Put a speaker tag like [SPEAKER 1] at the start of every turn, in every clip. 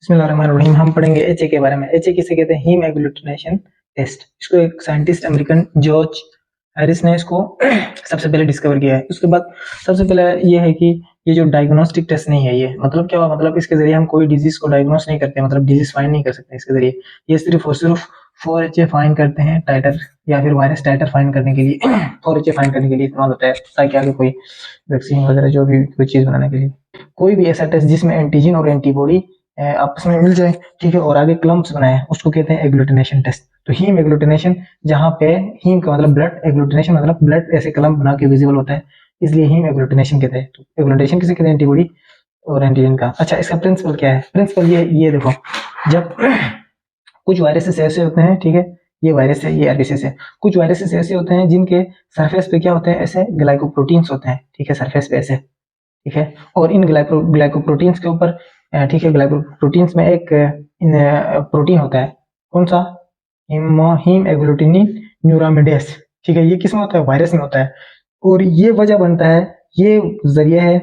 [SPEAKER 1] बिस्मिल्लाहिर्रहमानिर्रहीम। हम पढ़ेंगे एचए के बारे में। एचए किसे कहते हैं? Haem agglutination test. इसको एक साइंटिस्ट अमेरिकन जॉर्ज हैरिस ने इसको सबसे पहले डिस्कवर किया है। उसके बाद सबसे पहले ये है कि ये जो डायग्नोस्टिक टेस्ट नहीं है, ये मतलब क्या हुआ, मतलब इसके जरिए हम कोई डिजीज को डायग्नोस नहीं करते, मतलब डिजीज फाइंड नहीं कर सकते इसके जरिए। ये सिर्फ और सिर्फ 4HA फाइंड करते हैं, टाइटर या फिर वायरस टाइटर फाइंड करने के लिए 4HA फाइंड करने के लिए इस्तेमाल होता है, ताकि आगे कोई वैक्सीन वगैरह जो भी कोई चीज बनाने के लिए कोई भी ऐसा टेस्ट जिसमें एंटीजन और एंटीबॉडी आपस में मिल जाए, ठीक है, और आगे क्लम्प्स बनाए, उसको कहते हैं एग्लूटिनेशन टेस्ट। तो हीम एग्लूटिनेशन, जहाँ पे हीम का मतलब ब्लड, एग्लूटिनेशन मतलब ब्लड ऐसे क्लम्प बना के विजिबल होता है, इसलिए हीम एग्लूटिनेशन कहते हैं। तो एग्लूटिनेशन किसे कहते हैं? एंटीबॉडी और एंटीजन का। अच्छा, इसका प्रिंसिपल क्या है? प्रिंसिपल ये देखो, जब कुछ वायरसेस ऐसे होते हैं, ठीक है, ये वायरस है, ये आरबीसीएस है। कुछ वायरसेस ऐसे होते हैं जिनके सरफेस पे क्या होते हैं, ऐसे ग्लाइकोप्रोटीन्स होते हैं, ठीक है, सरफेस पे ऐसे, ठीक है। और इन ग्लाइकोप्रोटीन्स के ऊपर, ठीक है, ग्लाइकोप्रोटीन्स में एक प्रोटीन होता है, कौन सा? हीम एग्लूटिनिन न्यूरामिडेस, ठीक है। ये किस में होता है? वायरस में होता है। और ये वजह बनता है, ये जरिया है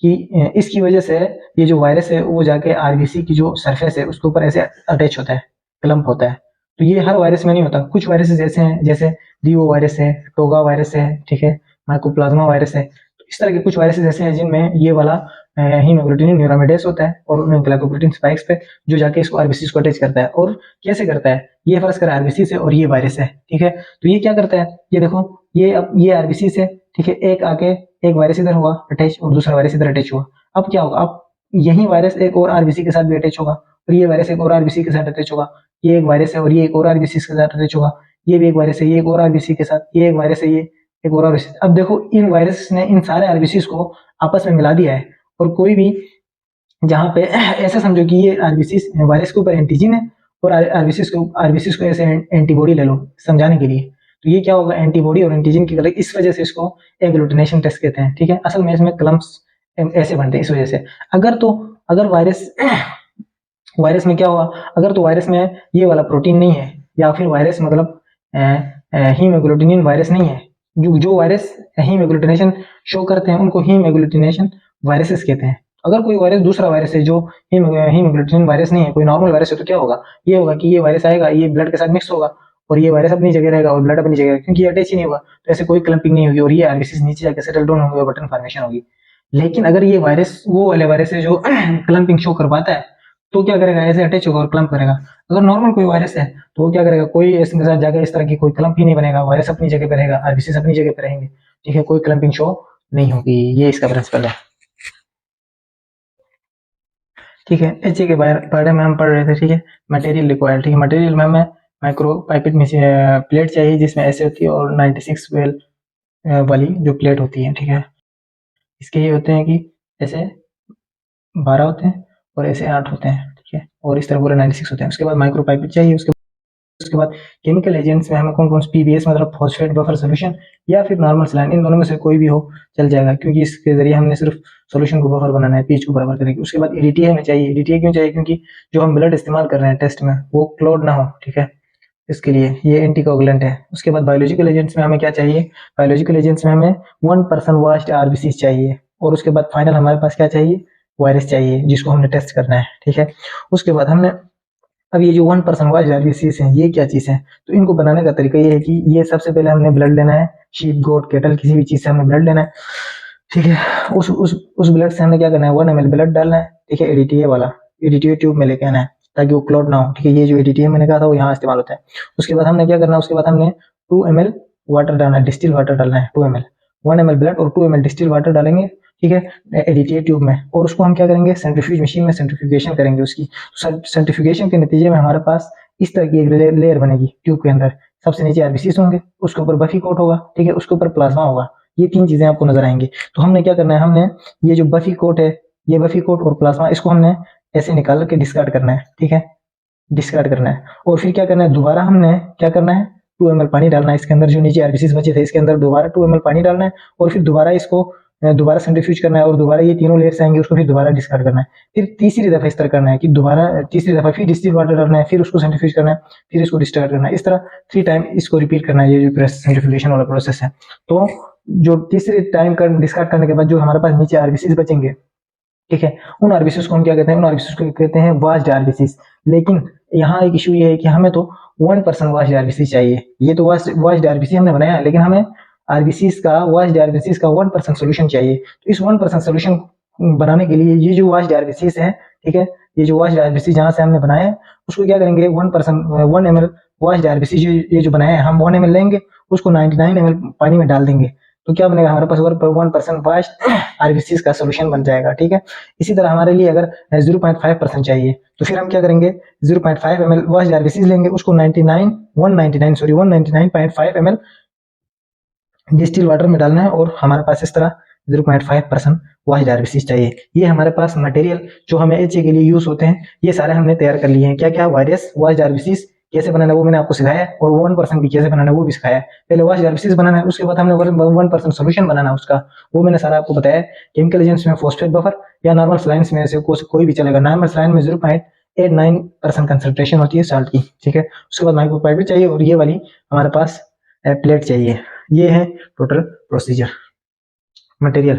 [SPEAKER 1] कि इसकी वजह से ये जो वायरस है वो जाके आरबीसी की जो सरफेस है उसके ऊपर ऐसे अटैच होता है, क्लम्प होता है। तो ये हर वायरस में नहीं होता। कुछ वायरसेस ऐसे हैं, जैसे रियो वायरस है, टोगा वायरस है, ठीक है, माइकोप्लाज्मा वायरस है। तो इस तरह के कुछ वायरसेस ऐसे हैं जिनमें ये वाला हीमोग्लोबिन न्यूरामिडेस होता है, और उनमें ग्लाइकोप्रोटीन स्पाइक्स पे जो जाके इसको आरबीसी को अटैच करता है। और कैसे करता है? ये फर्ज कर आरबीसी से, और ये वायरस है, ठीक है। तो ये क्या करता है? ये देखो, ये अब ये आरबीसी से, ठीक है, एक आके एक वायरस इधर हुआ अटैच और दूसरा वायरस इधर अटैच हुआ। अब क्या होगा? अब यही वायरस एक और आरबीसी के साथ भी अटैच होगा, और ये वायरस एक और आरबीसी के साथ अटैच होगा। ये एक वायरस है और ये एक और आरबीसी के साथ अटैच होगा। ये भी एक वायरस है, ये एक और आरबीसी के साथ, ये एक वायरस है, ये एक और आरबीसी। अब देखो, इन वायरस ने इन सारे आरबीसी को आपस में मिला दिया है। और कोई भी, जहाँ पे ऐसा समझो कि ये आरबीसी वायरस के ऊपर एंटीजन है, और आरबीसी को ऐसे एंटीबॉडी ले लो समझाने के लिए। तो ये क्या होगा? एंटीबॉडी और एंटीजन की गलत, इस वजह से इसको एग्लूटिनेशन टेस्ट कहते हैं, ठीक है। असल में इसमें क्लम्प्स ऐसे बनते हैं इस वजह से। अगर वायरस वायरस में क्या हुआ? अगर तो वायरस में ये वाला प्रोटीन नहीं है, या फिर वायरस मतलब हीमोग्लोबिन वायरस नहीं है, जो वायरस हीमोग्लूटिनेशन शो करते हैं उनको हीमोग्लूटिनेशन वायरसेस कहते हैं। अगर कोई वायरस दूसरा वायरस है जो हीमोग्लूटिन वायरस नहीं है, कोई नॉर्मल वायरस है, तो क्या होगा? ये होगा कि ये वायरस आएगा, ये ब्लड के साथ मिक्स होगा, और ये वायरस अपनी जगह रहेगा और ब्लड अपनी जगह, क्योंकि ये अटैच ही नहीं होगा, तो ऐसे कोई क्लम्पिंग नहीं होगी, और ये आरबीसी नीचे जाकर सेटल डाउन होंगे और बटन फॉर्मेशन होगी। लेकिन अगर ये वायरस वो वाले वायरस है जो क्लम्पिंग शो करवाता है, तो क्या करेगा? ऐसे अटैच होगा और क्लम्प करेगा। अगर नॉर्मल कोई वायरस है तो वो क्या करेगा? कोई इसके साथ जाकर इस तरह की कोई क्लम्प ही नहीं बनेगा, वायरस अपनी जगह पे रहेगा, आरबीसी अपनी जगह पे रहेंगे, ठीक है, कोई क्लम्पिंग शो नहीं होगी। ये इसका प्रिंसिपल है, ठीक है। एचए के बारे में हम पढ़ रहे थे, ठीक है। मटेरियल रिक्वायर्ड, ठीक है। मटेरियल में हमें माइक्रो पाइपेट में प्लेट चाहिए, जिसमें ऐसे होती है, और 96 वेल वाली जो प्लेट होती है, ठीक है। इसके ये होते हैं कि ऐसे 12 होते हैं और ऐसे 8 होते हैं, ठीक है, और इस तरह पूरे 96 होते हैं। उसके बाद माइक्रो पाइपेट चाहिए। उसके बाद केमिकल एजेंट्स में हमें कौन कौन से पीबीएस मतलब फॉस्फेट बफर सोल्यूशन, या फिर नॉर्मल सलाइन, इन दोनों में से कोई भी हो चल जाएगा, क्योंकि इसके जरिए हमने सिर्फ सोल्यूशन को बफर बनाना है, पीएच को बराबर करेंगे। उसके बाद एडीटीए हमें चाहिए। एडीटीए क्यों चाहिए? क्योंकि जो हम ब्लड इस्तेमाल कर रहे हैं टेस्ट में वो क्लॉट ना हो, ठीक है, इसके लिए ये एंटीकोगुलेंट है। उसके बाद बायोलॉजिकल एजेंट्स में हमें क्या चाहिए? बायोलॉजिकल एजेंट्स में हमें 1% वास्ट आरबीसी चाहिए। और उसके बाद फाइनल हमारे पास क्या चाहिए? वायरस चाहिए, जिसको हमने टेस्ट करना है, ठीक है। उसके बाद हमने, अब ये जो 1% वाइज आरबीसीज हैं, ये क्या चीज है? तो इनको बनाने का तरीका ये है कि ये सबसे पहले हमने ब्लड लेना है, शीप, गोट, केटल, किसी भी चीज से हमने ब्लड लेना है, ठीक है। उस ब्लड से हमने क्या करना है? 1 ml ब्लड डालना है, ठीक है, एडीटीए वाला, एडीटीए ट्यूब में लेके आना है, ताकि वो क्लॉट ना हो, ठीक है। ये जो एडीटीए मैंने कहा था वो यहाँ इस्तेमाल होता है। उसके बाद हमने क्या करना है? उसके बाद हमने 2 ml वाटर डालना है, डिस्टिल वाटर डालना है, 2 ml, 1 ml ब्लड और 2 ml डिस्टिल वाटर डालेंगे, ठीक है, एडीटीए ट्यूब में। और उसको हम क्या करेंगे? सेंट्रीफ्यूज मशीन में सेंट्रीफ्यूगेशन करेंगे उसकी। सेंट्रीफ्यूगेशन के नतीजे में हमारे पास इस तरह की एक लेयर बनेगी ट्यूब के अंदर। सबसे नीचे आरबीसीज होंगे, उसके ऊपर बफी कोट होगा, ठीक है, उसके ऊपर प्लाज्मा होगा। ये 3 चीजें आपको नजर आएंगी। तो हमने क्या करना है? हमने ये जो बफी कोट है, ये बफी कोट और प्लाज्मा, इसको हमने ऐसे निकाल के डिस्कार्ड करना है, ठीक है, डिस्कार्ड करना है। और फिर क्या करना है? दोबारा हमने क्या करना है? 2 ml पानी डालना है इसके अंदर, जो नीचे आरबीसीज बचे थे इसके अंदर दोबारा 2 ml पानी डालना है, और फिर दोबारा इसको दोबारा सेंट्रीफ्यूज करना है, और दोबारा ये तीनों लेयर्स आएंगे, उसको फिर दोबारा डिस्कार्ड करना है। फिर तीसरी दफा इस तरह करना है कि दोबारा तीसरी दफा फिर डिस्टिल वाटर डालना है, फिर उसको सेंट्रीफ्यूज करना है, फिर इसको डिस्कार्ड करना है। इस तरह 3 टाइम इसको रिपीट करना है, ये जो सेंट्रीफ्यूगेशन वाला प्रोसेस है। तो जो तीसरे टाइम कर डिस्कार्ड करने के बाद जो हमारे पास नीचे आरबीसीज बचेंगे, ठीक है। उन आरबीसीज को हम क्या कहते हैं, उन आरबीसीज को कहते हैं वाश्ड आरबीसीज। लेकिन यहाँ एक इशू ये है कि हमें तो 1% वाश्ड आरबीसी चाहिए। ये तो वाश्ड आरबीसी हमने बनाया है, लेकिन हमें आरबीसीज का, वाश्ड आरबीसीज का 1% सोल्यूशन चाहिए। तो इस 1% सोल्यूशन बनाने के लिए ये जो वाश्ड आरबीसीज है, ठीक है, ये जो वाश्ड आरबीसी जहाँ से हमने बनाया है, उसको क्या करेंगे, 1 ml वाश्ड आरबीसी ये जो बनाया है, हम 1 ml लेंगे, उसको 99 ml पानी में डाल देंगे, तो क्या बनेगा हमारे पास 1% वाश्ड आरबीसी का सोल्यूशन बन जाएगा। ठीक है। इसी तरह हमारे लिए अगर 0.5% चाहिए, तो फिर हम क्या करेंगे, 0.5 ml वाश्ड आरबीसी लेंगे, उसको 199.5 ml डिस्टिल वाटर में डालना है, और हमारे पास इस तरह 0.5% वाश्ड आरबीसी चाहिए। ये हमारे पास मटेरियल जो हमें एचए के लिए यूज होते हैं, ये सारे हमने तैयार कर लिए हैं। क्या क्या, वायरस वाश्ड आरबीसी कैसे बनाना है वो मैंने आपको सिखाया है, और 1% भी कैसे बनाना है वो भी सिखाया है। पहले वाश्ड आरबीसी बनाना है, उसके बाद हमने 1% सोल्यूशन बनाना है उसका, वो मैंने सारा आपको बताया। केमिकल एजेंट्स में फॉस्फेट बफर या नॉर्मल सलाइन्स में से कोई भी चलेगा। नॉर्मल सलाइन में 0.89% कंसंट्रेशन होती है साल्ट की। ठीक है। उसके बाद माइक्रोपाइड भी चाहिए, और ये वाली हमारे पास प्लेट चाहिए। ये है टोटल प्रोसीजर मटेरियल।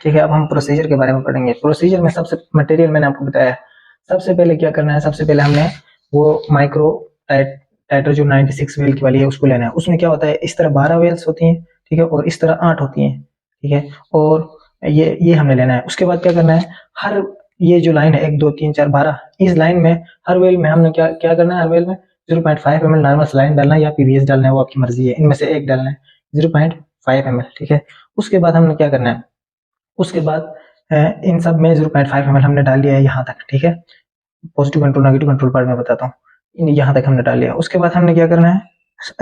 [SPEAKER 1] ठीक है। अब हम प्रोसीजर के बारे में पढ़ेंगे। प्रोसीजर में सबसे मटेरियल मैंने आपको बताया। सबसे पहले क्या करना है, सबसे पहले हमने वो माइक्रो टाइटर जो 96 वेल की वाली है उसको लेना है। उसमें क्या होता है, इस तरह 12 वेल्स होती हैं, ठीक है, और इस तरह 8 होती हैं। ठीक है। और ये हमने लेना है। उसके बाद क्या करना है, हर ये जो लाइन है 1 2 3 4 12, इस लाइन में हर वेल में हमने क्या क्या करना है, हर वेल में 0.5 ml नॉर्मल सलाइन डालना है या पीवीएस डालना है, वो आपकी मर्जी है, इनमें से एक डालना है, 0.5 ml। ठीक है। उसके बाद हमने क्या करना है, उसके बाद इन सब में 0.5 ml हमने डाल दिया है यहाँ तक। ठीक है। पॉजिटिव कंट्रोल नेगेटिव कंट्रोल पर मैं बताता हूँ। यहाँ तक हमने डाल लिया। उसके बाद हमने क्या करना है,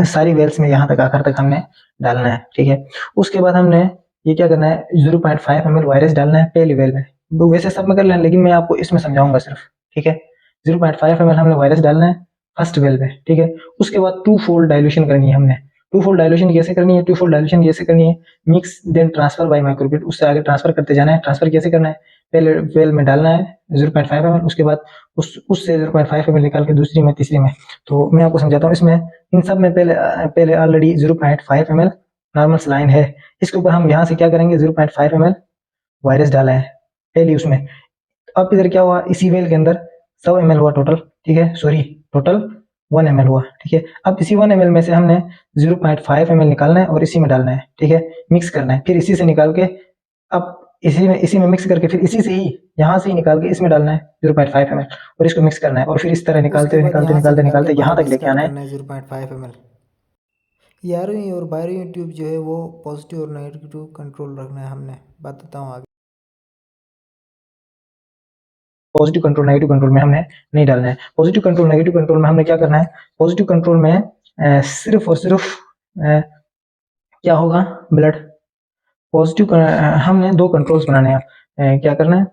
[SPEAKER 1] सारी वेल्स में यहाँ तक आखिर तक हमने डालना है। ठीक है। उसके बाद हमने ये क्या करना है, 0.5 ml वायरस डालना है पहली वेल में। वो वैसे सब में कर लेना, लेकिन मैं आपको इसमें समझाऊंगा सिर्फ। ठीक है। 0.5 ml हमने वायरस डालना है फर्स्ट वेल में। ठीक है। उसके बाद 2 फोल्ड डाइल्यूशन करनी है हमने। 2 फोल्ड डाइल्यूशन कैसे करनी है, 2 फोल्ड डाइल्यूशन कैसे करनी है, मिक्स देन ट्रांसफर बाय माइक्रोबीट, उससे आगे ट्रांसफर करते जाना है। ट्रांसफर कैसे करना है, पहले वेल में डालना है 0.5 ml, उसके बाद उससे 0.5 ml निकाल के दूसरी में, तीसरी में। तो मैं आपको समझाता हूँ। इसमें इन सब में पहले ऑलरेडी 0.5 ml नॉर्मल सलाइन है। इसके ऊपर हम यहाँ से क्या करेंगे, 0.5 ml वायरस डाला है पहली उसमें। अब इधर क्या हुआ, इसी वेल के अंदर 100 ml हुआ टोटल। ठीक है, सॉरी, टोटल 1 ml हुआ। ठीक है। अब इसी 1 ml में से हमने 0.5 ml निकालना है और इसी में डालना है। ठीक है, मिक्स करना है। फिर इसी से निकाल के, अब इसी में मिक्स करके, फिर इसी से ही, यहाँ से ही निकाल के इसमें डालना है 0.5 ml, और इसको मिक्स करना है, और फिर इस तरह निकालते
[SPEAKER 2] उसके
[SPEAKER 1] हुए
[SPEAKER 2] बाद
[SPEAKER 1] निकालते
[SPEAKER 2] यहाँ से
[SPEAKER 1] निकालते
[SPEAKER 2] निकाल के
[SPEAKER 1] निकालते यहाँ
[SPEAKER 2] बाहर
[SPEAKER 1] तक लेके
[SPEAKER 2] डिस्कार्ड
[SPEAKER 1] आना है।
[SPEAKER 2] करना है 0.5 ml। 11वीं और 12वीं ट्यूब जो है वो पॉजिटिव और नेगेटिव कंट्रोल रखना है हमने, बताता हूँ आगे।
[SPEAKER 1] पॉजिटिव कंट्रोल नेगेटिव कंट्रोल में हमने नहीं डालना है। पॉजिटिव कंट्रोल नेगेटिव कंट्रोल में हमने क्या करना है, पॉजिटिव कंट्रोल में सिर्फ और सिर्फ क्या होगा, ब्लड। पॉजिटिव हमने 2 कंट्रोल्स बनाने हैं। क्या करना है,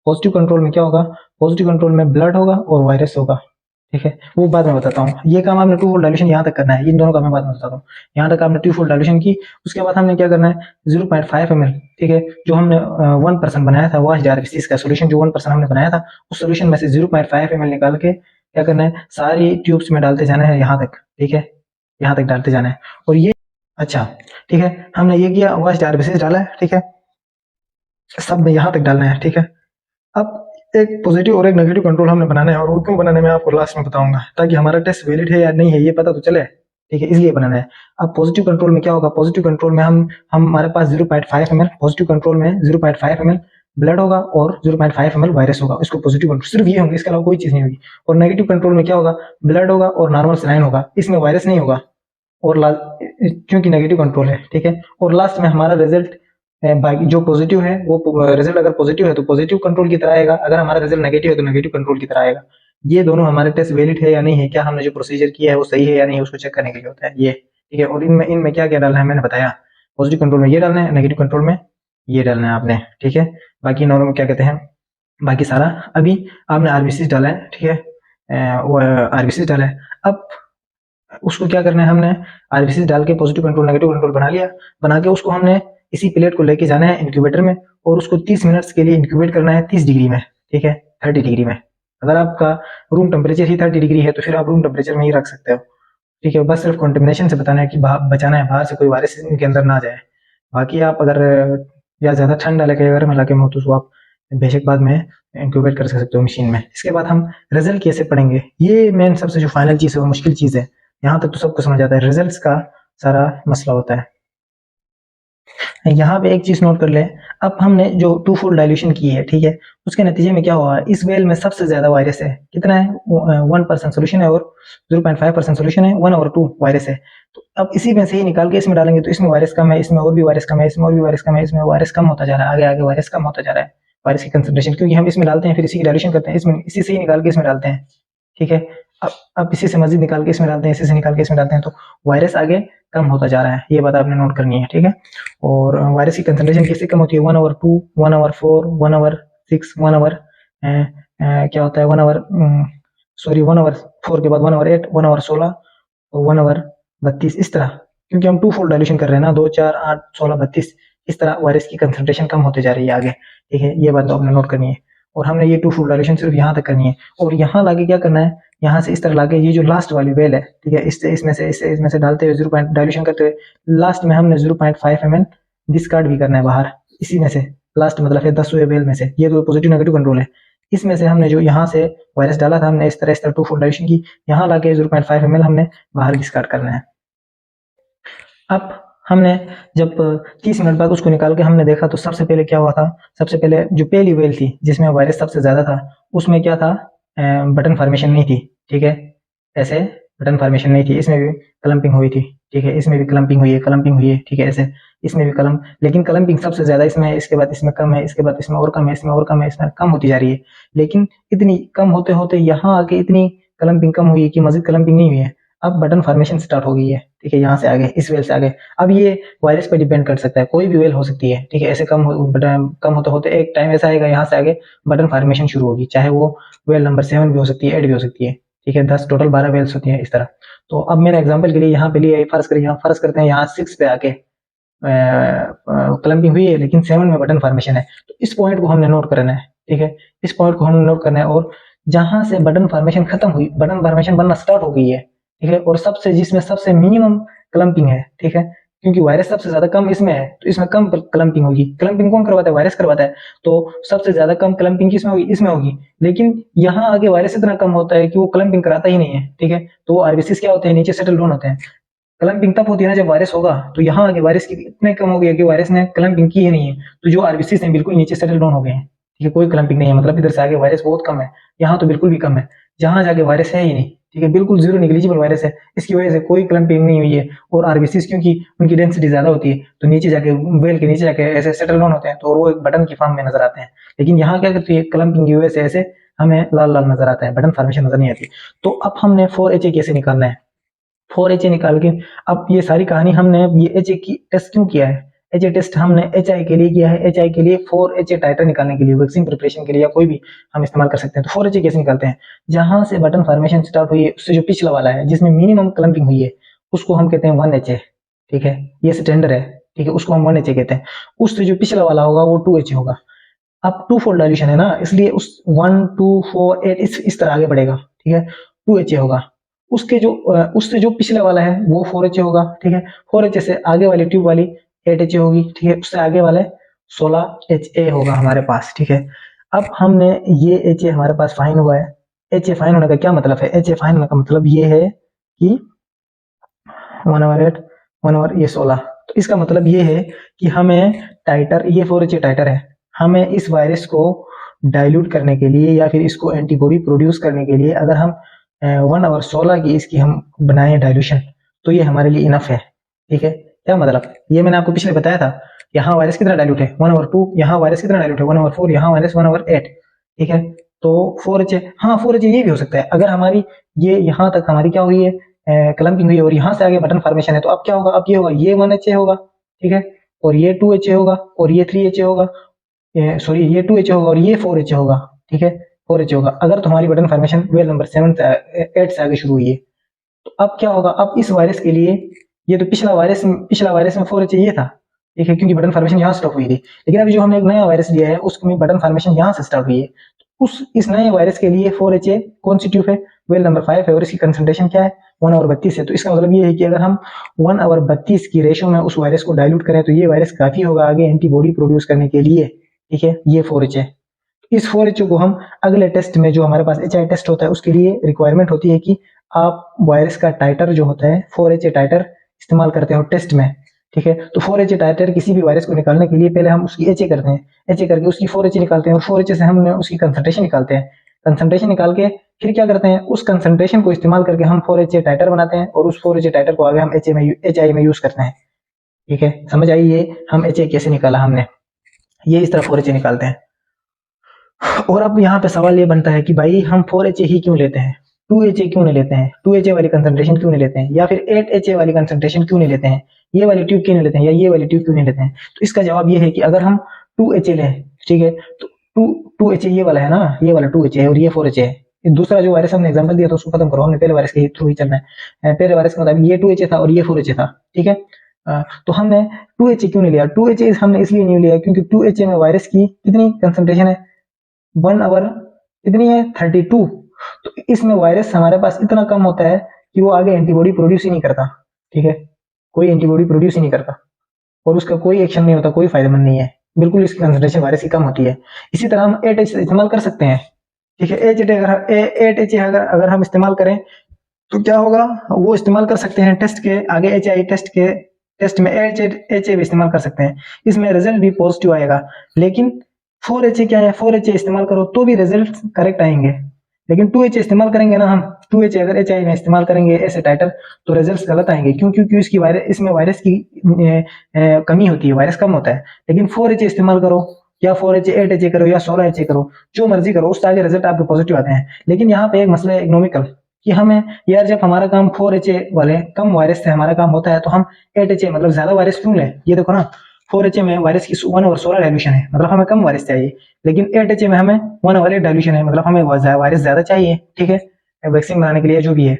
[SPEAKER 1] पॉजिटिव कंट्रोल में क्या होगा, पॉजिटिव कंट्रोल में ब्लड होगा और वायरस होगा। ठीक है, वो बाद में बताता हूँ। ये काम आपने 2 फोल्ड डायल्यूशन यहाँ तक करना है, इन दोनों का मैं बाद में बताता हूँ। यहाँ तक आपने 2 फोल्ड डायल्यूशन की। उसके बाद हमने क्या करना है, 0.5 ml, ठीक है, जो हमने 1% बनाया था वाश डायरेक्सिस का सोल्यूशन, जो 1% हमने बनाया था, उस सोल्यूशन में से 0.5 ml निकाल के क्या करना है, सारी ट्यूब्स में डालते जाना है यहाँ तक। ठीक है, यहाँ तक डालते जाना है। और ये, अच्छा, ठीक है, हमने ये किया, वाश डायरेक्सिस डाला है। ठीक है, सब में यहाँ तक डालना है। ठीक है। अब एक पॉजिटिव और एक नेगेटिव कंट्रोल हमने बनाना है, और वो क्यों बनाना है मैं आपको लास्ट में बताऊंगा, ताकि हमारा टेस्ट वैलिड है या नहीं है ये पता तो चले। ठीक है, इसलिए बनाना है। अब पॉजिटिव कंट्रोल में क्या होगा, पॉजिटिव कंट्रोल में हम हमारे पास 0.5 ml, पॉजिटिव कंट्रोल में 0.5 ml ब्लड होगा और 0.5 ml वायरस होगा। इसको पॉजिटिव कंट्रोल सिर्फ ये होंगे, इसके अलावा कोई चीज नहीं होगी। और नेगेटिव कंट्रोल में क्या होगा, ब्लड होगा और नॉर्मल सलाइन होगा, इसमें वायरस नहीं होगा, और क्योंकि नेगेटिव कंट्रोल है। ठीक है। और लास्ट में हमारा रिजल्ट, बाकी जो पॉजिटिव है वो रिजल्ट अगर पॉजिटिव है तो पॉजिटिव कंट्रोल की तरह आएगा, अगर हमारा रिजल्ट नेगेटिव है तो नेगेटिव कंट्रोल की तरह आएगा। ये दोनों हमारे टेस्ट वैलिड है या नहीं है, क्या हमने जो प्रोसीजर किया है वो सही है या नहीं है, उसको चेक करने के लिए होता है ये। ठीक है। और इनमें क्या क्या डालना है मैंने बताया। पॉजिटिव कंट्रोल में ये डालना है, नेगेटिव कंट्रोल में ये डालना है आपने। ठीक है। बाकी नॉर्मल क्या कहते हैं, बाकी सारा अभी आपने आरबीसी डाला है। ठीक है, वो आरबीसी डाला है। अब उसको क्या करना है, हमने आरबीसी डाल के पॉजिटिव कंट्रोल नेगेटिव कंट्रोल बना लिया। बना के उसको हमने इसी प्लेट को लेके जाना है इंक्यूबेटर में, और उसको 30 मिनट्स के लिए इंक्यूबेट करना है 30 डिग्री में। ठीक है, 30 डिग्री में। अगर आपका रूम टेम्परेचर ही 30 डिग्री है तो फिर आप रूम टेम्परेचर में ही रख सकते हो। ठीक है, बस सिर्फ कंटेमिनेशन से बताना है कि बचाना है, बाहर से कोई वायरस इनके अंदर ना जाए। बाकी आप अगर या ज्यादा ठंड इलाके, गर्म इलाके में हो तो उसको आप बेशक बाद में इंक्यूबेट कर सकते हो मशीन में। इसके बाद हम रिजल्ट कैसे पढ़ेंगे, ये मेन सबसे जो फाइनल चीज़ है वो मुश्किल चीज़ है। यहाँ तक तो सबको समझ आता है, रिजल्ट्स का सारा मसला होता है। यहाँ पे एक चीज़ नोट कर ले, अब हमने जो टू फोल्ड डाइल्यूशन की है, ठीक है, उसके नतीजे में क्या हुआ, इस वेल में सबसे ज़्यादा वायरस है। कितना है? 1% सोल्यूशन है और 0.5% सोल्यूशन है, 1/2 वायरस है। तो अब इसी में से ही निकाल के इसमें डालेंगे तो इसमें वायरस कम है, इसमें और भी वायरस कम है, इसमें और भी वायरस कम है, इसमें वायरस कम होता जा रहा है, आगे आगे वायरस कम होता जा रहा है, वायरस की कंसंट्रेशन, क्योंकि हम इसमें डालते हैं फिर इसी की डाइल्यूशन करते हैं, इसमें इसी से ही निकाल के इसमें डालते हैं, ठीक है। अब इसी से मजीद निकाल के इसमें डालते हैं, इसी से निकाल के इसमें डालते हैं, तो वायरस आगे कम होता जा रहा है, ये बात आपने नोट करनी है, ठीक है। और वायरस की कंसंट्रेशन कैसे कम होती है, 1/2, 1/4, 1/6, 1/, क्या होता है 1/, सॉरी 1/4 के बाद 1/8, 1/16 और 1/32, इस तरह, क्योंकि हम टू फोल्ड डाइल्यूशन कर रहे हैं ना, 2, 4, 8, 16, 32, इस तरह वायरस की कंसंट्रेशन कम होते जा रही है आगे, ठीक है। ये बात तो आपने नोट करनी है। और हमने ये टू फोल्ड डाइल्यूशन सिर्फ यहाँ तक करनी है, और यहाँ लाके क्या करना है, यहाँ से इस तरह लाके ये जो लास्ट वाली वेल है, ठीक है, इसमें से डालते हुए 0 पॉइंट डाइल्यूशन करते हुए लास्ट में हमने 0.5 ml डिस्कार्ड भी करना है बाहर, इसी में से लास्ट मतलब है 10वें वेल में से, ये तो पॉजिटिव नेगेटिव कंट्रोल है। इसमें से हमने जो यहाँ से वायरस डाला था, हमने इस तरह टू फोल्ड डाइल्यूशन की, यहाँ लाके 0.5 ml हमने बाहर डिस्कार्ड करना है। अब हमने जब 30 मिनट बाद उसको निकाल के हमने देखा तो सबसे पहले क्या हुआ था, सबसे पहले जो पहली वेल थी जिसमें वायरस सबसे ज्यादा था, उसमें क्या था, बटन फॉर्मेशन नहीं थी, ठीक है, ऐसे बटन फॉर्मेशन नहीं थी, इसमें भी क्लम्पिंग हुई थी, ठीक है, इसमें भी क्लम्पिंग हुई है, ठीक है, ऐसे इसमें भी क्लम्प, लेकिन क्लम्पिंग सबसे ज्यादा इसमें है, इसके बाद इसमें कम है, इसके बाद इसमें और कम है, इसमें और कम है, इसमें कम होती जा रही है। लेकिन इतनी कम होते होते यहाँ आके इतनी क्लम्पिंग कम हुई है कि मजीद क्लम्पिंग नहीं हुई है, अब बटन फॉर्मेशन स्टार्ट हो गई है, ठीक है, यहाँ से आगे इस वेल से आगे। अब ये वायरस पे डिपेंड कर सकता है, कोई भी वेल हो सकती है, ठीक है, ऐसे कम होते होते एक टाइम ऐसा आएगा यहाँ से आगे बटन फॉर्मेशन शुरू होगी, चाहे वो वेल नंबर 7 भी हो सकती है, 8 भी हो सकती है, ठीक है, 10 टोटल 12 वेल्स होती है इस तरह। तो अब मैंने एग्जाम्पल के लिए यहाँ पे लिए, फर्ज करते हैं यहाँ 6 पे आके क्लम्पिंग हुई है, लेकिन 7 में बटन फॉर्मेशन है, तो इस पॉइंट को हमने नोट करना है, ठीक है, इस पॉइंट को हमने नोट करना है, और जहां से बटन फॉर्मेशन खत्म हुई, बटन फॉर्मेशन बनना स्टार्ट हो गई है, ठीक है, और जिसमें सबसे मिनिमम क्लम्पिंग है, ठीक है, क्योंकि वायरस सबसे ज्यादा कम इसमें है, तो इसमें कम क्लम्पिंग होगी। क्लम्पिंग कौन करवाता है? वायरस करवाता है, तो सबसे ज्यादा कम क्लम्पिंग किसमें होगी? इसमें होगी। लेकिन यहाँ आगे वायरस इतना कम होता है कि वो क्लम्पिंग कराता ही नहीं है, ठीक है, तो आरबीसीज क्या होते हैं, नीचे सेटल डाउन होते हैं। क्लम्पिंग तब होती है ना जब वायरस होगा, तो यहाँ आगे वायरस की इतने कम हो गया कि वायरस ने क्लम्पिंग की ही नहीं है, तो जो आरबीसीज हैं बिल्कुल नीचे सेटल डाउन हो गए हैं, ठीक है, कोई क्लम्पिंग नहीं है, मतलब इधर से आगे वायरस बहुत कम है, यहाँ तो बिल्कुल भी कम है, जहां जाके वायरस है ही नहीं, ठीक है, बिल्कुल जीरो निग्लिजिबल वायरस है, इसकी वजह से कोई क्लम्पिंग नहीं हुई है। और आरबीसीज क्योंकि उनकी डेंसिटी ज्यादा होती है, तो नीचे जाके वेल के नीचे जाके ऐसे सेटल डाउन होते हैं, तो वो एक बटन की फॉर्म में नजर आते हैं। लेकिन यहाँ क्या करती है, क्लम्पिंग की वजह से ऐसे हमें लाल लाल नजर आता है, बटन फॉर्मेशन नजर नहीं आती। तो अब हमने 4HA कैसे निकालना है, 4HA निकाल के, अब ये सारी कहानी हमने ये HA की टेस्ट क्यों किया है, HA टेस्ट हमने HI के लिए किया है, HI के लिए 4HA टाइटर निकालने के लिए, वैक्सीन प्रिपरेशन के लिए, या कोई भी हम इस्तेमाल कर सकते हैं। तो 4HA कैसे निकालते हैं, जहां से बटन फॉर्मेशन स्टार्ट हुई है उससे जो पिछला वाला है जिसमें मिनिमम क्लम्पिंग हुई है, उसको हम कहते हैं 1HA, ठीक है, ये स्टैंडर्ड है, ठीक है, उसको हम 1HA कहते हैं। उससे जो पिछला वाला होगा वो 2HA होगा। अब टू फोल्ड डाइल्यूशन है ना, इसलिए उस 1, 2, 4, 8 इस तरह आगे बढ़ेगा, ठीक है, 2HA होगा। उससे जो पिछले वाला है वो 4HA होगा, ठीक है, 4HA से आगे वाली ट्यूब वाली 8HA होगी, ठीक है, उससे आगे वाले 16HA होगा हमारे पास, ठीक है। अब हमने ये HA हमारे पास फाइन हुआ है। HA फाइन होने का क्या मतलब है, HA फाइन होने का मतलब ये है कि 1/8, 1/, ये 16, तो इसका मतलब ये है कि हमें टाइटर, ये 4HA टाइटर है, हमें इस वायरस को डाइल्यूट करने के लिए या फिर इसको एंटीबॉडी प्रोड्यूस करने के लिए अगर हम 1/16 की इसकी हम बनाए डाइल्यूशन, तो ये हमारे लिए इनफ है, ठीक है। क्या मतलब, ये मैंने आपको पिछले बताया था, यहाँ वायरस कितना डाइल्यूट है 1/2, यहाँ वायरस कितना डाइल्यूट है 1/4, यहाँ वायरस 1/8, ठीक है। तो 4HA, हाँ 4HA ये भी हो सकता है, अगर हमारी ये यहाँ तक हमारी क्या हुई है, क्लम्पिंग हुई है, और यहाँ से आगे बटन फॉर्मेशन है, तो अब क्या होगा, अब ये होगा, ये 1HA होगा, ठीक है, और ये 2HA होगा, और ये 3HA होगा, सॉरी ये 2HA होगा, और ये 4HA होगा, ठीक है, 4HA होगा। अगर तुम्हारी बटन फॉर्मेशन वेल नंबर 7 से 8 से आगे शुरू हुई है, तो अब क्या होगा, अब इस वायरस के लिए, ये तो पिछला वायरस में 4HA ये था, ठीक है, क्योंकि बटन फॉर्मेशन यहाँ स्टॉप हुई थी। लेकिन अभी जो हमने एक नया वायरस लिया है उसमें बटन फॉर्मेशन यहाँ से स्टार्ट हुई है, तो इस नए वायरस के लिए 4HA कॉन्स्टिट्यूट है, वेल नंबर 5 है, और इसकी कंसंट्रेशन क्या है 1/32 है। तो इसका मतलब ये है कि अगर हम 1/32 की रेशो में उस वायरस को डाइल्यूट करें तो ये वायरस काफी होगा आगे एंटीबॉडी प्रोड्यूस करने के लिए, ठीक है, ये 4HA। इस 4HO को हम अगले टेस्ट में, जो हमारे पास HI टेस्ट होता है, उसके लिए रिक्वायरमेंट होती है कि आप वायरस का टाइटर जो होता है 4HA टाइटर इस्तेमाल करते हो टेस्ट में, ठीक है। तो 4HA टाइटर किसी भी वायरस को निकालने के लिए पहले हम उसकी HA करते हैं, HA करके उसकी 4HA निकालते हैं और 4HA से हम उसकी कंसंट्रेशन निकालते हैं। कंसंट्रेशन निकाल के फिर क्या करते हैं, उस कंसंट्रेशन को इस्तेमाल करके हम 4HA टाइटर बनाते हैं और उस 4HA टाइटर को आगे हम HI में यूज करते हैं, ठीक है। समझ आई ये हम HA कैसे निकाला हमने, ये इस तरह 4HA निकालते हैं। और अब यहाँ पे सवाल ये बनता है कि भाई हम 4HA ही क्यों लेते हैं, 2HA क्यों नहीं लेते हैं, 2HA वाली कंसंट्रेशन क्यों नहीं लेते हैं, या फिर 8HA वाली कंसंट्रेशन क्यों नहीं लेते हैं, ये वाली ट्यूब क्यों नहीं लेते हैं, या ये वाली ट्यूब क्यों नहीं लेते हैं। तो इसका जवाब ये है कि अगर हम 2HA लें, ठीक है, तो 2HA ये वाला है ना, ये वाला 2HA है और ये 4HA है। दूसरा जो वायरस हमने एग्जाम्पल दिया था उसको खत्म करो, हमने पहले वायरस के थ्रू ही चलना है। पहले वायरस का मतलब ये 2HA था और ये 4HA था, ठीक है। तो हमने 2HA क्यों नहीं लिया, 2HA हमने इसलिए नहीं लिया क्योंकि 2HA में वायरस की कितनी कंसंट्रेशन है, 1 आवर कितनी है, 32। तो इसमें वायरस हमारे पास इतना कम होता है कि वो आगे एंटीबॉडी प्रोड्यूस ही नहीं करता, ठीक है, कोई एंटीबॉडी प्रोड्यूस ही नहीं करता और उसका कोई एक्शन नहीं होता, कोई फायदेमंद नहीं है, बिल्कुल इसकी कंसंट्रेशन वायरस की कम होती है। इसी तरह हम 8H इस्तेमाल कर सकते हैं, ठीक है। 8HA अगर हम इस्तेमाल करें तो क्या होगा, वो इस्तेमाल कर सकते हैं टेस्ट के आगे, HI टेस्ट में HA भी इस्तेमाल कर सकते हैं, इसमें रिजल्ट भी पॉजिटिव आएगा। लेकिन 4HA क्या है, 4HA इस्तेमाल करो तो भी रिजल्ट करेक्ट आएंगे, लेकिन 2HA इस्तेमाल करेंगे ना हम, 2HA अगर HI में इस्तेमाल करेंगे ऐसे टाइटर तो रिजल्ट्स गलत आएंगे। क्यों, क्योंकि इसमें वायरस की कमी होती है, वायरस कम होता है। लेकिन 4HA इस्तेमाल करो या 4HA 8HA करो या 16HA करो, जो मर्जी करो, उससे आगे रिजल्ट आपके पॉजिटिव आते हैं। लेकिन यहाँ पे एक मसला है इकोनॉमिकल, कि हमें यार जब हमारा काम 4HA वाले कम वायरस से हमारा काम होता है तो हम 8HA मतलब ज्यादा वायरस क्यों लें। ये देखो ना, 4HA में वायरस की 1/16 डायल्यूशन है, मतलब हमें कम वायरस चाहिए, लेकिन 8HA में हमें 1/8 डायल्यूशन है, मतलब हमें वायरस ज्यादा चाहिए, ठीक है, वैक्सीन बनाने के लिए जो भी है।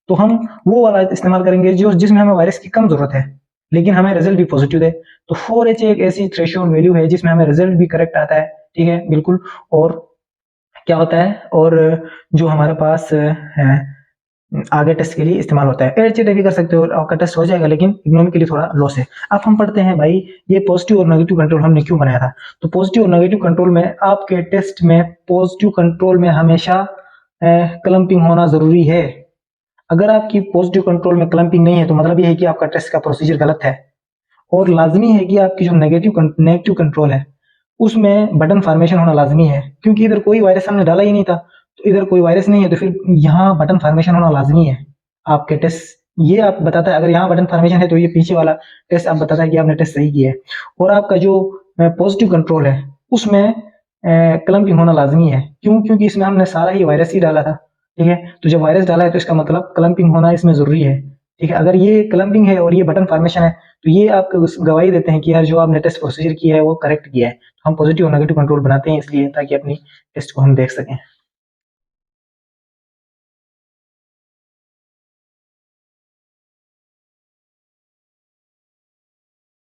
[SPEAKER 1] तो हम वो वाला इस्तेमाल करेंगे जो जिसमें हमें वायरस की कम जरूरत है लेकिन हमें रिजल्ट भी पॉजिटिव दे। तो 4HA एक ऐसी थ्रेशोल्ड वैल्यू है जिसमें हमें रिजल्ट भी करेक्ट आता है, ठीक है, बिल्कुल। और क्या होता है, और जो हमारे पास है आगे टेस्ट के लिए इस्तेमाल होता है। 8HA भी कर सकते हो, आपका टेस्ट हो जाएगा, लेकिन इकोनॉमिकली थोड़ा लॉस है। अब हम पढ़ते हैं भाई ये पॉजिटिव और नेगेटिव कंट्रोल हमने क्यों बनाया था। तो पॉजिटिव और नेगेटिव कंट्रोल में आपके टेस्ट में पॉजिटिव कंट्रोल में हमेशा क्लम्पिंग होना जरूरी है। अगर आपकी पॉजिटिव कंट्रोल में क्लम्पिंग नहीं है तो मतलब ये है कि आपका टेस्ट का प्रोसीजर गलत है। और लाजमी है कि आपकी जो नेगेटिव कंट्रोल है उसमें बटन फॉर्मेशन होना लाजमी है, क्योंकि इधर कोई वायरस हमने डाला ही नहीं था, तो इधर कोई वायरस नहीं है तो फिर यहाँ बटन फॉर्मेशन होना लाजमी है। आपके टेस्ट ये आप बताता है, अगर यहाँ बटन फॉर्मेशन है तो ये पीछे वाला टेस्ट आप बताता है कि आपने टेस्ट सही किया है। और आपका जो पॉजिटिव कंट्रोल है उसमें क्लम्पिंग होना लाजमी है। क्यों, क्योंकि इसमें हमने सारा ही वायरस ही डाला था, ठीक है। तो जब वायरस डाला है तो इसका मतलब क्लम्पिंग होना इसमें जरूरी है, ठीक है। अगर ये क्लम्पिंग है और ये बटन फॉर्मेशन है तो ये आपको गवाही देते हैं कि यार जो आपने टेस्ट प्रोसीजर किया है वो करेक्ट किया है। तो हम पॉजिटिव और नेगेटिव कंट्रोल बनाते हैं इसलिए ताकि अपनी टेस्ट को हम देख सकें।